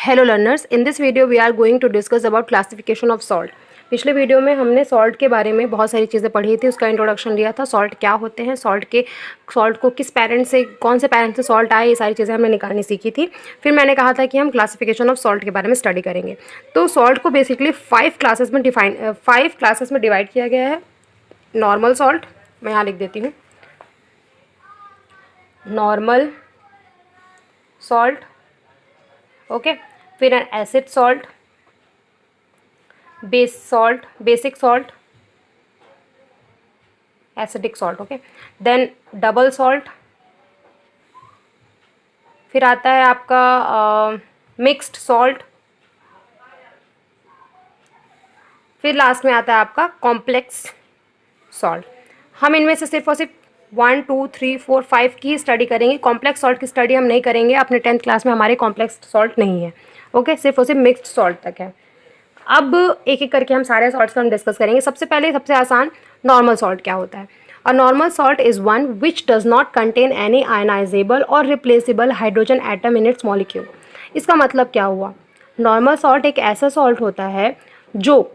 Hello learners, in this video we are going to discuss about classification of salt. पिछले video में हमने salt के बारे में बहुत सारी चीज़ें पढ़ी थी, उसका इंट्रोडक्शन लिया था। सॉल्ट क्या होते हैं, सॉल्ट को किस पैरेंट से, कौन से पैरेंट से सॉल्ट आए, ये सारी चीज़ें हमने निकालनी सीखी थी। फिर मैंने कहा था कि हम क्लासिफिकेशन ऑफ सॉल्ट के बारे में स्टडी करेंगे। तो सॉल्ट को बेसिकली 5 क्लासेस में डिवाइड किया गया है। नॉर्मल सॉल्ट, मैं यहाँ लिख देती हूँ, नॉर्मल सॉल्ट, ओके। फिर acid salt, base salt, basic salt, acidic salt, okay. Then double salt, फिर आता है आपका मिक्स्ड सॉल्ट, फिर लास्ट में आता है आपका कॉम्प्लेक्स सॉल्ट। हम इनमें से सिर्फ और सिर्फ 1, 2, 3, 4, 5 की स्टडी करेंगे। कॉम्प्लेक्स सॉल्ट की स्टडी हम नहीं करेंगे, अपने 10th क्लास में हमारे कॉम्प्लेक्स सॉल्ट नहीं है, ओके। सिर्फ और सिर्फ मिक्स्ड सॉल्ट तक है। अब एक एक करके हम सारे सॉल्ट्स का हम डिस्कस करेंगे। सबसे पहले सबसे आसान, नॉर्मल सॉल्ट क्या होता है। A normal salt is one which does not contain any ionisable और replaceable hydrogen atom in its molecule. इसका मतलब क्या हुआ, नॉर्मल सॉल्ट एक ऐसा सॉल्ट होता है जो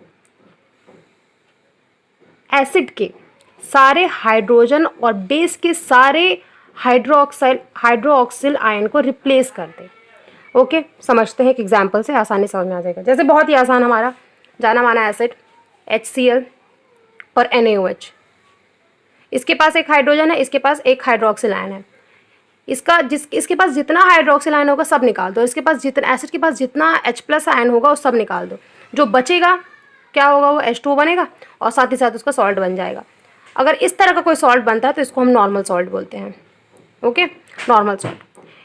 एसिड के सारे हाइड्रोजन और बेस के सारे हाइड्रोक्सिल आयन को रिप्लेस कर दे, ओके। समझते हैं एक एग्जांपल से, आसानी समझ में आ जाएगा। जैसे बहुत ही आसान, हमारा जाना माना एसिड HCl और NaOH। इसके पास एक हाइड्रोजन है, इसके पास एक हाइड्रोक्सिल आयन है। इसके पास जितना हाइड्रोक्सिल आयन होगा सब निकाल दो। इसके पास जितना, एसिड के पास जितना H+ आयन होगा वो सब निकाल दो। जो बचेगा क्या होगा, वो H2O बनेगा और साथ ही साथ उसका सॉल्ट बन जाएगा। अगर इस तरह का कोई सॉल्ट बनता है तो इसको हम नॉर्मल सॉल्ट बोलते हैं, ओके, नॉर्मल सॉल्ट।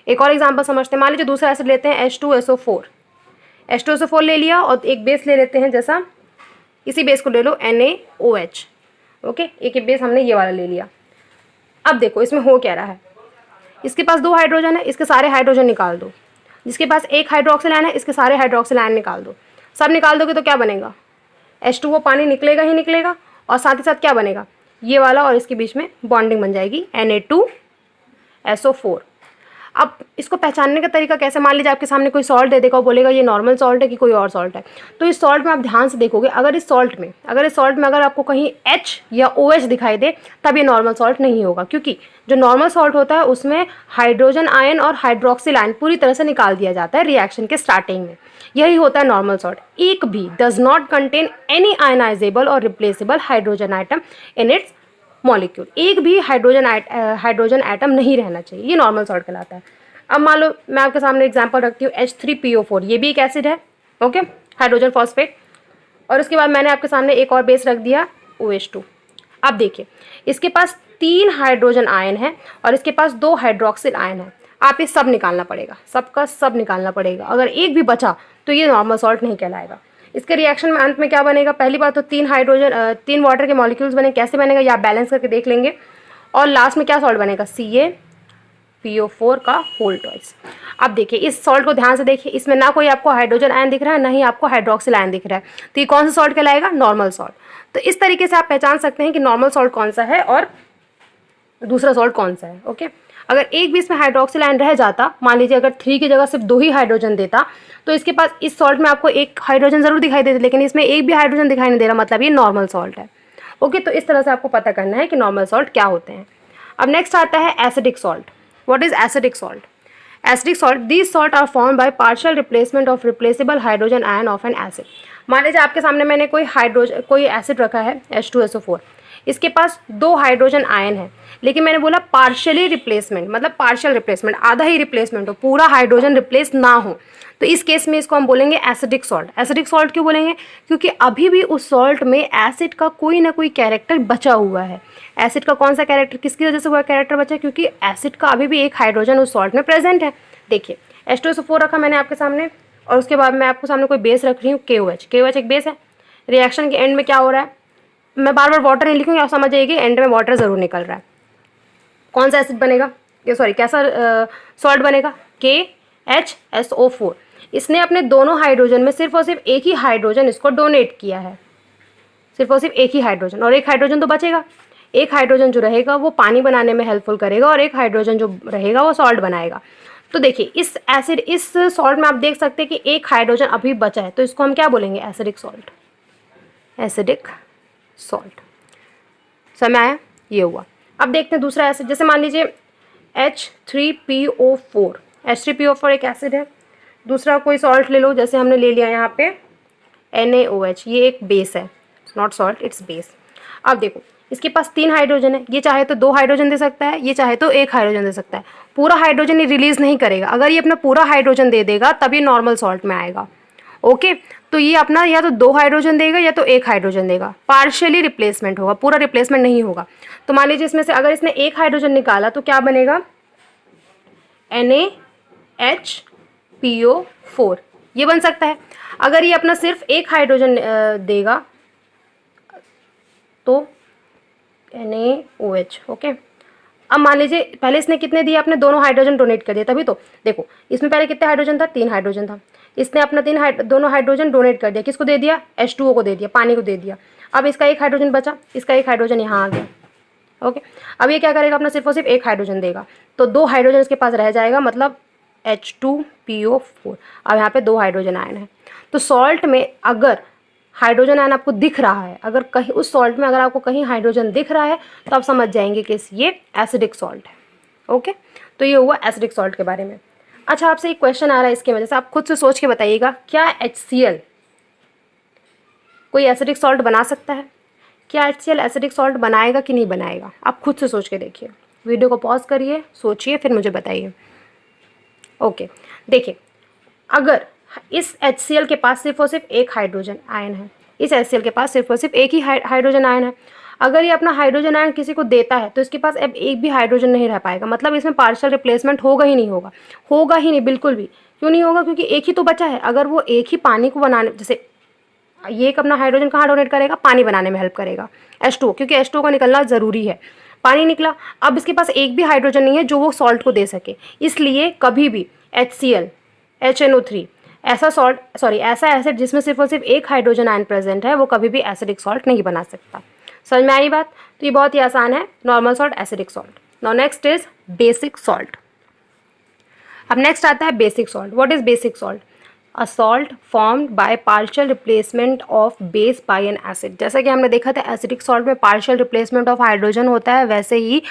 एक और एग्जांपल समझते हैं। मान लीजिए दूसरा एसिड लेते हैं H2SO4 ले लिया और एक बेस ले लेते हैं, जैसा इसी बेस को ले लो NaOH, ओके। एक बेस हमने ये वाला ले लिया। अब देखो इसमें हो क्या रहा है, इसके पास 2 हाइड्रोजन है, इसके सारे हाइड्रोजन निकाल दो। जिसके पास एक हाइड्रोक्सिल आयन है, इसके सारे हाइड्रोक्सिल आयन निकाल दो। सब निकाल दोगे तो क्या बनेगा, H2O पानी निकलेगा ही निकलेगा और साथ ही साथ क्या बनेगा, ये वाला और इसके बीच में बॉन्डिंग बन जाएगी Na2SO4। अब इसको पहचानने का तरीका कैसे, मान लीजिए आपके सामने कोई सॉल्ट दे देगा और बोलेगा ये नॉर्मल सॉल्ट है कि कोई और सॉल्ट है। तो इस सॉल्ट में आप ध्यान से देखोगे, अगर इस सॉल्ट में अगर आपको कहीं H या OH दिखाई दे तब ये नॉर्मल सॉल्ट नहीं होगा, क्योंकि जो नॉर्मल सॉल्ट होता है उसमें हाइड्रोजन आयन और हाइड्रोक्सिल आयन पूरी तरह से निकाल दिया जाता है रिएक्शन के स्टार्टिंग में। यही होता है नॉर्मल सॉल्ट। एक भी does not contain any ionisable और replaceable hydrogen atom in its molecule. एक भी हाइड्रोजन एटम नहीं रहना चाहिए, ये नॉर्मल सॉल्ट कहलाता है। अब मान लो मैं आपके सामने एग्जांपल रखती हूँ H3PO4, ये भी एक एसिड है, ओके, हाइड्रोजन फॉस्फेट। और उसके बाद मैंने आपके सामने एक और बेस रख दिया OH2। अब देखिए इसके पास 3 हाइड्रोजन आयन है और इसके पास 2 हाइड्रोक्सिल आयन है। आप ये सब निकालना पड़ेगा, सबका सब निकालना पड़ेगा। अगर एक भी बचा तो ये नॉर्मल सॉल्ट नहीं कहलाएगा। इसके रिएक्शन में अंत में क्या बनेगा, पहली बात तो 3 वाटर के मॉलिक्यूल्स बने। कैसे बनेगा ये आप बैलेंस करके देख लेंगे। और लास्ट में क्या सॉल्ट बनेगा, CaPO4 का होल ट्वाइस। अब देखिए इस सॉल्ट को ध्यान से देखिए, इसमें ना कोई आपको हाइड्रोजन आयन दिख रहा है, ना ही आपको हाइड्रोक्सिल आयन दिख रहा है। तो ये कौन सा सॉल्ट कहलाएगा, नॉर्मल सॉल्ट। तो इस तरीके से आप पहचान सकते हैं कि नॉर्मल सॉल्ट कौन सा है और दूसरा सॉल्ट कौन सा है, ओके। अगर एक भी इसमें हाइड्रोक्सिल आयन रह जाता, मान लीजिए अगर 3 की जगह सिर्फ 2 ही हाइड्रोजन देता, तो इसके पास इस सॉल्ट में आपको एक हाइड्रोजन जरूर दिखाई देता, लेकिन इसमें एक भी हाइड्रोजन दिखाई नहीं दे रहा, मतलब ये नॉर्मल सॉल्ट है, ओके। तो इस तरह से आपको पता करना है कि नॉर्मल सॉल्ट क्या होते हैं। अब नेक्स्ट आता है acidic salt. What is acidic salt? Acidic salt, these salt are formed by partial replacement of replaceable hydrogen ion of an acid. मान लीजिए आपके सामने मैंने कोई एसिड रखा है H2SO4, इसके पास 2 हाइड्रोजन आयन है, लेकिन मैंने बोला पार्शियली रिप्लेसमेंट, मतलब पार्शियल रिप्लेसमेंट, आधा ही रिप्लेसमेंट हो, पूरा हाइड्रोजन रिप्लेस ना हो। तो इस केस में इसको हम बोलेंगे एसिडिक सॉल्ट। एसिडिक सॉल्ट क्यों बोलेंगे, क्योंकि अभी भी उस सॉल्ट में एसिड का कोई ना कोई कैरेक्टर बचा हुआ है। एसिड का कौन सा कैरेक्टर, किसकी वजह से हुआ कैरेक्टर बचा, क्योंकि एसिड का अभी भी एक हाइड्रोजन उस सॉल्ट में प्रेजेंट है। देखिए H2SO4 रखा मैंने आपके सामने और उसके बाद मैं आपके सामने कोई बेस रख रही हूँ KOH एक बेस है। रिएक्शन के एंड में क्या हो रहा है, मैं बार बार वाटर नहीं लिखूंगी, आप समझ जाइए एंड में वाटर जरूर निकल रहा है। कौन सा एसिड बनेगा, कैसा सॉल्ट बनेगा, KHSO4। इसने अपने दोनों हाइड्रोजन में सिर्फ और सिर्फ एक ही हाइड्रोजन इसको डोनेट किया है, सिर्फ और सिर्फ एक ही हाइड्रोजन, और एक हाइड्रोजन तो बचेगा। एक हाइड्रोजन जो रहेगा वो पानी बनाने में हेल्पफुल करेगा और एक हाइड्रोजन जो रहेगा वो सॉल्ट बनाएगा। तो देखिए इस एसिड इस सॉल्ट में आप देख सकते हैं कि एक हाइड्रोजन अभी बचा है, तो इसको हम क्या बोलेंगे, एसिडिक सॉल्ट, एसिडिक सॉल्ट। समझ आया, ये हुआ। अब देखते हैं दूसरा एसिड, जैसे मान लीजिए H3PO4, H3PO4 एक एसिड है। दूसरा कोई सॉल्ट ले लो, जैसे हमने ले लिया यहाँ पे NaOH, ये एक बेस है, नॉट सॉल्ट इट्स बेस। अब देखो इसके पास 3 हाइड्रोजन है, ये चाहे तो 2 हाइड्रोजन दे सकता है, ये चाहे तो 1 हाइड्रोजन दे सकता है। पूरा हाइड्रोजन ये रिलीज नहीं करेगा, अगर ये अपना पूरा हाइड्रोजन दे देगा तब ये नॉर्मल सॉल्ट में आएगा। ओके, तो ये अपना या तो 2 हाइड्रोजन देगा या तो 1 हाइड्रोजन देगा, पार्शियली रिप्लेसमेंट होगा, पूरा रिप्लेसमेंट नहीं होगा। तो मान लीजिए इसमें से अगर इसने 1 हाइड्रोजन निकाला तो क्या बनेगा, NaHPO4, ये बन सकता है। अगर ये अपना सिर्फ 1 हाइड्रोजन देगा तो NaOH। ओके, अब मान लीजिए पहले इसने कितने दिए, आपने दोनों हाइड्रोजन डोनेट कर दिया, तभी तो देखो इसमें पहले कितने हाइड्रोजन था, 3 हाइड्रोजन था। इसने अपना दोनों हाइड्रोजन डोनेट कर दिया, किसको दे दिया, H2O को दे दिया, पानी को दे दिया। अब इसका 1 हाइड्रोजन बचा, इसका 1 हाइड्रोजन यहाँ आ गया। ओके, अब ये क्या करेगा, अपना सिर्फ और सिर्फ 1 हाइड्रोजन देगा, तो 2 हाइड्रोजन इसके पास रह जाएगा, मतलब H2PO4। अब यहाँ पे 2 हाइड्रोजन आयन है। तो सॉल्ट में अगर हाइड्रोजन आयन आपको दिख रहा है, अगर कहीं उस सॉल्ट में अगर आपको कहीं हाइड्रोजन दिख रहा है तो आप समझ जाएंगे कि ये एसिडिक सॉल्ट है। ओके, तो ये हुआ एसिडिक सॉल्ट के बारे में। अच्छा, आपसे एक क्वेश्चन आ रहा है इसके वजह से, आप खुद से सोच के बताइएगा, क्या HCl कोई एसिडिक सॉल्ट बना सकता है? क्या HCl एसिडिक सॉल्ट बनाएगा कि नहीं बनाएगा? आप खुद से सोच के देखिए, वीडियो को पॉज करिए, सोचिए, फिर मुझे बताइए। ओके, देखिए अगर इस HCl के पास सिर्फ और सिर्फ 1 हाइड्रोजन आयन है, इस HCl के पास सिर्फ और सिर्फ 1 ही हाइड्रोजन आयन है, अगर ये अपना हाइड्रोजन आयन किसी को देता है तो इसके पास अब एक भी हाइड्रोजन नहीं रह पाएगा, मतलब इसमें पार्शियल रिप्लेसमेंट होगा ही नहीं, होगा ही नहीं, बिल्कुल भी। क्यों नहीं होगा? क्योंकि एक ही तो बचा है। अगर वो एक ही पानी को बनाने, जैसे ये एक अपना हाइड्रोजन कहाँ डोनेट करेगा, पानी बनाने में हेल्प करेगा, H2O, क्योंकि H2O का निकलना ज़रूरी है। पानी निकला, अब इसके पास एक भी हाइड्रोजन नहीं है जो वो सॉल्ट को दे सके, इसलिए कभी भी HCl HNO3 ऐसा एसिड जिसमें सिर्फ और सिर्फ 1 हाइड्रोजन आयन प्रेजेंट है, वो कभी भी एसिडिक सॉल्ट नहीं बना सकता। समझ में आई बात? तो ये बहुत ही आसान है, normal salt, acidic salt. Now next is basic salt. अब नेक्स्ट आता है basic salt. What is basic salt? A salt formed by partial replacement of base by an acid. जैसा कि हमने देखा था एसिडिक सॉल्ट में पार्शियल रिप्लेसमेंट ऑफ हाइड्रोजन होता है, वैसे ही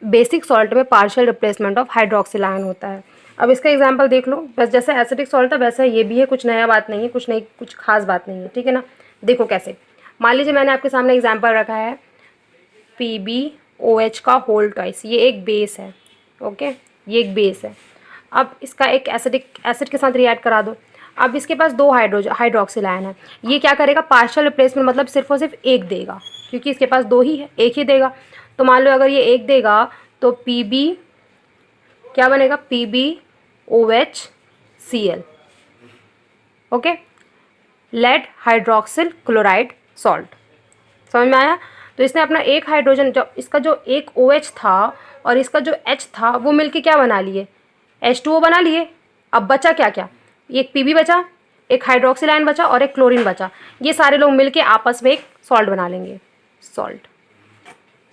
बेसिक सॉल्ट में partial replacement of hydroxyl ion होता है। अब इसका एग्जांपल देख लो, बस जैसे एसिडिक सॉल्ट था वैसा ये भी है, कुछ नया बात नहीं है, कुछ खास बात नहीं है, ठीक है ना। देखो कैसे, मान लीजिए मैंने आपके सामने एग्जांपल रखा है PbOH का होल ट्वाइस, ये एक बेस है। ओके, ये एक बेस है। अब इसका एक एसिड के साथ रिएक्ट करा दो। अब इसके पास 2 हाइड्रोक्सिल आयन है, ये क्या करेगा, पार्शियल रिप्लेसमेंट, मतलब सिर्फ और सिर्फ 1 देगा, क्योंकि इसके पास 2 ही है, 1 ही देगा। तो मान लो अगर ये 1 देगा तो Pb क्या बनेगा, PbOHCl। Okay, lead hydroxyl chloride salt. समझ में आया? तो इसने अपना 1 हाइड्रोजन, जो इसका जो एक OH था और इसका जो H था, वो मिलके क्या बना लिए, H2O बना लिए। अब बचा क्या क्या, एक Pb बचा, एक हाइड्रोक्सिल आयन बचा और एक क्लोरीन बचा। ये सारे लोग मिलके आपस में एक सॉल्ट बना लेंगे, सॉल्ट।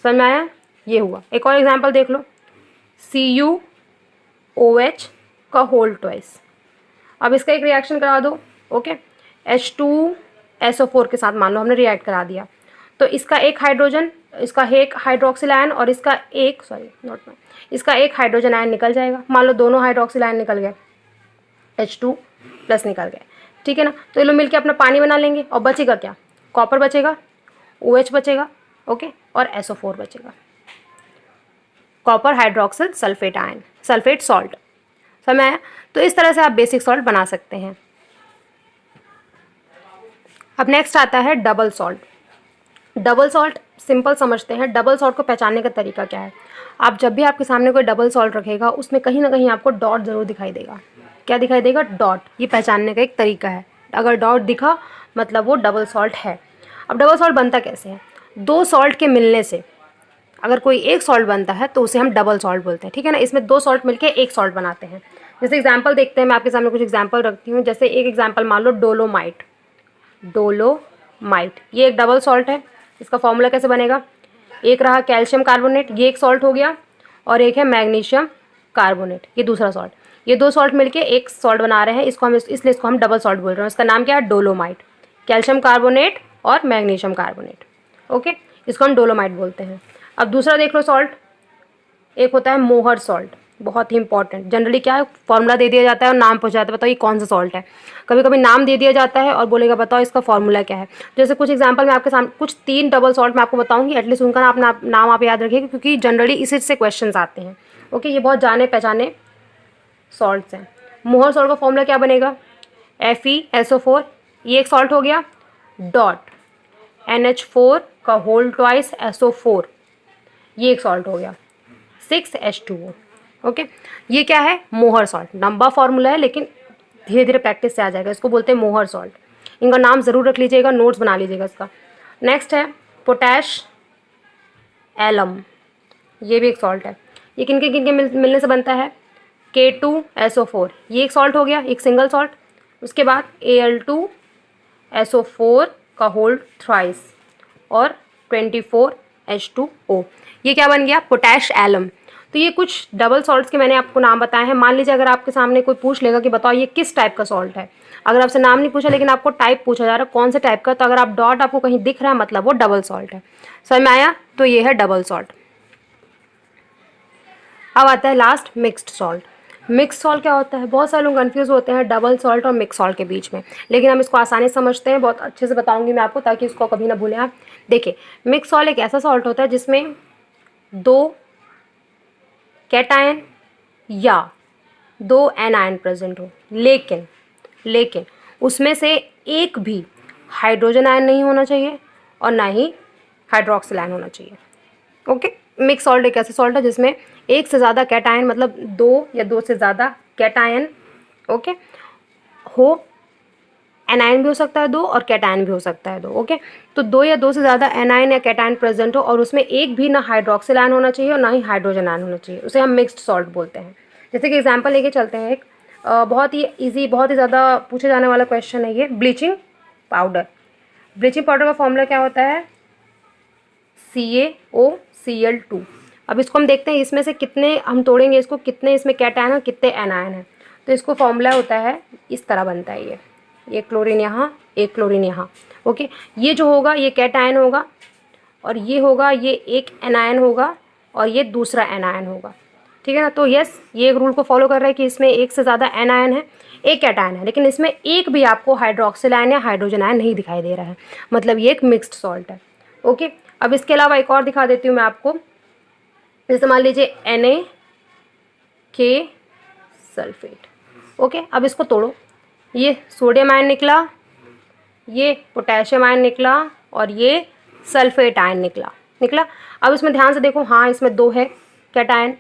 समझ में आया? ये हुआ। एक और एग्जांपल देख लो, CuOH का होल ट्वाइस। अब इसका एक रिएक्शन करा दो। ओके, H2SO4 के साथ मान लो हमने रिएक्ट करा दिया, तो इसका एक हाइड्रोजन, इसका एक हाइड्रोक्सिल आयन और इसका एक इसका एक हाइड्रोजन आयन निकल जाएगा। मान लो दोनों हाइड्रोक्सिल आयन निकल गए, H2 प्लस निकल गए, ठीक है ना। तो ये लोग मिलके अपना पानी बना लेंगे और बचेगा क्या, कॉपर बचेगा, OH बचेगा, ओके, और SO4 बचेगा, copper hydroxyl sulphate ion, sulphate salt. समझ आया? तो इस तरह से आप बेसिक सॉल्ट बना सकते हैं। अब नेक्स्ट आता है double salt. Double salt simple समझते हैं। डबल सॉल्ट को पहचानने का तरीका क्या है, आप जब भी आपके सामने कोई डबल सॉल्ट रखेगा उसमें कहीं ना कहीं आपको डॉट ज़रूर दिखाई देगा। क्या दिखाई देगा? डॉट। ये पहचानने का एक तरीका है, अगर डॉट दिखा मतलब वो डबल सॉल्ट है। अब डबल सॉल्ट बनता कैसे है, 2 सॉल्ट के मिलने से अगर कोई एक सॉल्ट बनता है तो उसे हम डबल सॉल्ट बोलते हैं, ठीक है ना। इसमें 2 सॉल्ट मिलकर एक सॉल्ट बनाते हैं। जैसे एग्जांपल देखते हैं, मैं आपके सामने कुछ एग्जांपल रखती हूँ। जैसे एक एग्जांपल मान लो डोलोमाइट। डोलोमाइट ये एक डबल सॉल्ट है। इसका फॉर्मूला कैसे बनेगा, एक रहा कैल्शियम कार्बोनेट, ये एक सॉल्ट हो गया, और एक है मैग्नीशियम कार्बोनेट, ये दूसरा सॉल्ट। ये दो सॉल्ट मिलके एक सॉल्ट बना रहे हैं, इसको हम इसलिए इसको हम डबल सॉल्ट बोल रहे हैं। इसका नाम क्या है? डोलोमाइट। कैल्शियम कार्बोनेट और मैग्नीशियम कार्बोनेट। ओके, इसको हम डोलोमाइट बोलते हैं। अब दूसरा देख लो सॉल्ट, एक होता है मोहर सॉल्ट, बहुत ही इंपॉर्टेंट। जनरली क्या है, फॉर्मूला दे दिया जाता है और नाम पूछा जाता है, बताओ ये कौन सा सॉल्ट है। कभी कभी नाम दे दिया जाता है और बोलेगा बताओ इसका फॉर्मूला क्या है। जैसे कुछ एग्जांपल मैं आपके सामने कुछ 3 डबल सॉल्ट मैं आपको बताऊंगी, एटलीस्ट उनका नाम आप याद रखिएगा, क्योंकि जनरली इसी से क्वेश्चन आते हैं। ओके, ये बहुत जाने पहचाने सॉल्ट्स हैं। मोहर सॉल्ट का फॉर्मूला क्या बनेगा? FeSO4, ये एक सॉल्ट हो गया, डॉट NH4 का होल ट्वाइस SO4, ये एक सॉल्ट हो गया, 6H2O। ओके, ये क्या है? मोहर सॉल्ट। लंबा फॉर्मूला है लेकिन धीरे धीरे प्रैक्टिस से आ जाएगा। इसको बोलते हैं मोहर सॉल्ट। इनका नाम ज़रूर रख लीजिएगा, नोट्स बना लीजिएगा इसका। नेक्स्ट है पोटैश एलम, ये भी एक सॉल्ट है। ये किनके किनके मिलने से बनता है? K2SO4, ये एक सॉल्ट हो गया, एक सिंगल सॉल्ट। उसके बाद Al2SO4 का होल थ्राइस और 24H2O, ये क्या बन गया? Potash alum. तो ये कुछ डबल सॉल्ट्स के मैंने आपको नाम बताए हैं। मान लीजिए अगर आपके सामने कोई पूछ लेगा कि बताओ ये किस टाइप का सॉल्ट है, अगर आपसे नाम नहीं पूछा लेकिन आपको टाइप पूछा जा रहा है कौन से टाइप का, तो अगर आप डॉट आपको कहीं दिख रहा है मतलब वो डबल सॉल्ट है। समझ में आया? तो ये है डबल सॉल्ट। अब आता है last mixed salt. Mix salt क्या होता है? बहुत सारे लोग कंफ्यूज होते हैं डबल सॉल्ट और मिक्स सॉल्ट के बीच में, लेकिन हम इसको आसानी से समझते हैं, बहुत अच्छे से बताऊंगी मैं आपको ताकि इसको कभी ना भूलें आप। देखिए, मिक्स सॉल्ट एक ऐसा सॉल्ट होता है जिसमें 2 कैटायन या 2 एनायन प्रेजेंट हो, लेकिन उसमें से एक भी हाइड्रोजन आयन नहीं होना चाहिए और ना ही हाइड्रोक्सिल आयन होना चाहिए। ओके, मिक्स सॉल्ट एक ऐसा सॉल्ट है जिसमें एक से ज़्यादा कैटायन, मतलब 2 या 2 से ज़्यादा कैटायन ओके हो, एनायन भी हो सकता है 2 और कैटायन भी हो सकता है 2। ओके, तो 2 या 2 से ज़्यादा एनायन या कैटायन प्रेजेंट हो और उसमें एक भी ना हाइड्रोक्सिल आयन होना चाहिए और ना ही हाइड्रोजन आयन होना चाहिए, उसे हम मिक्स्ड सॉल्ट बोलते हैं। जैसे कि एग्जाम्पल लेके चलते हैं, एक बहुत ही ईजी, बहुत ही ज़्यादा पूछे जाने वाला क्वेश्चन है ये, ब्लीचिंग पाउडर। ब्लीचिंग पाउडर का फॉर्मूला क्या होता है? CaOCl2। अब इसको हम देखते हैं इसमें से कितने हम तोड़ेंगे, इसको कितने इसमें कैटायन और कितने एनायन है। तो इसको फॉर्मूला होता है, इस तरह बनता है, ये क्लोरीन यहाँ, एक क्लोरीन यहाँ। ओके, ये जो होगा ये कैटायन होगा और ये होगा, ये एक एनायन होगा और ये दूसरा एनायन होगा। ठीक है ना? तो यस, ये एक रूल को फॉलो कर रहा है कि इसमें एक से ज़्यादा एनायन है, एक कैटायन है, लेकिन इसमें एक भी आपको हाइड्रोक्सिल आयन या हाइड्रोजन आयन नहीं दिखाई दे रहा है, मतलब ये एक मिक्स्ड सॉल्ट है। ओके, अब इसके अलावा एक और दिखा देती हूँ मैं आपको। जैसे मान लीजिए NaK सल्फेट। ओके, अब इसको तोड़ो, ये सोडियम आयन निकला, ये पोटेशियम आयन निकला और ये सल्फेट आयन निकला। अब इसमें ध्यान से देखो, हाँ इसमें 2 है कैटायन,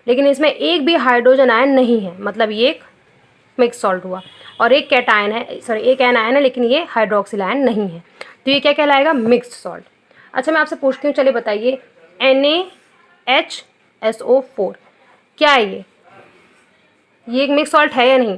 लेकिन इसमें एक भी हाइड्रोजन आयन नहीं है, मतलब ये एक मिक्स सॉल्ट हुआ। और एक कैटायन है, सॉरी एक एनायन है, लेकिन ये हाइड्रोक्सिल आयन नहीं है, तो ये क्या कहलाएगा? Mixed salt. अच्छा, मैं आपसे पूछती हूँ, चलिए बताइए, NaHSO4 क्या है ये एक मिक्स सॉल्ट है या नहीं?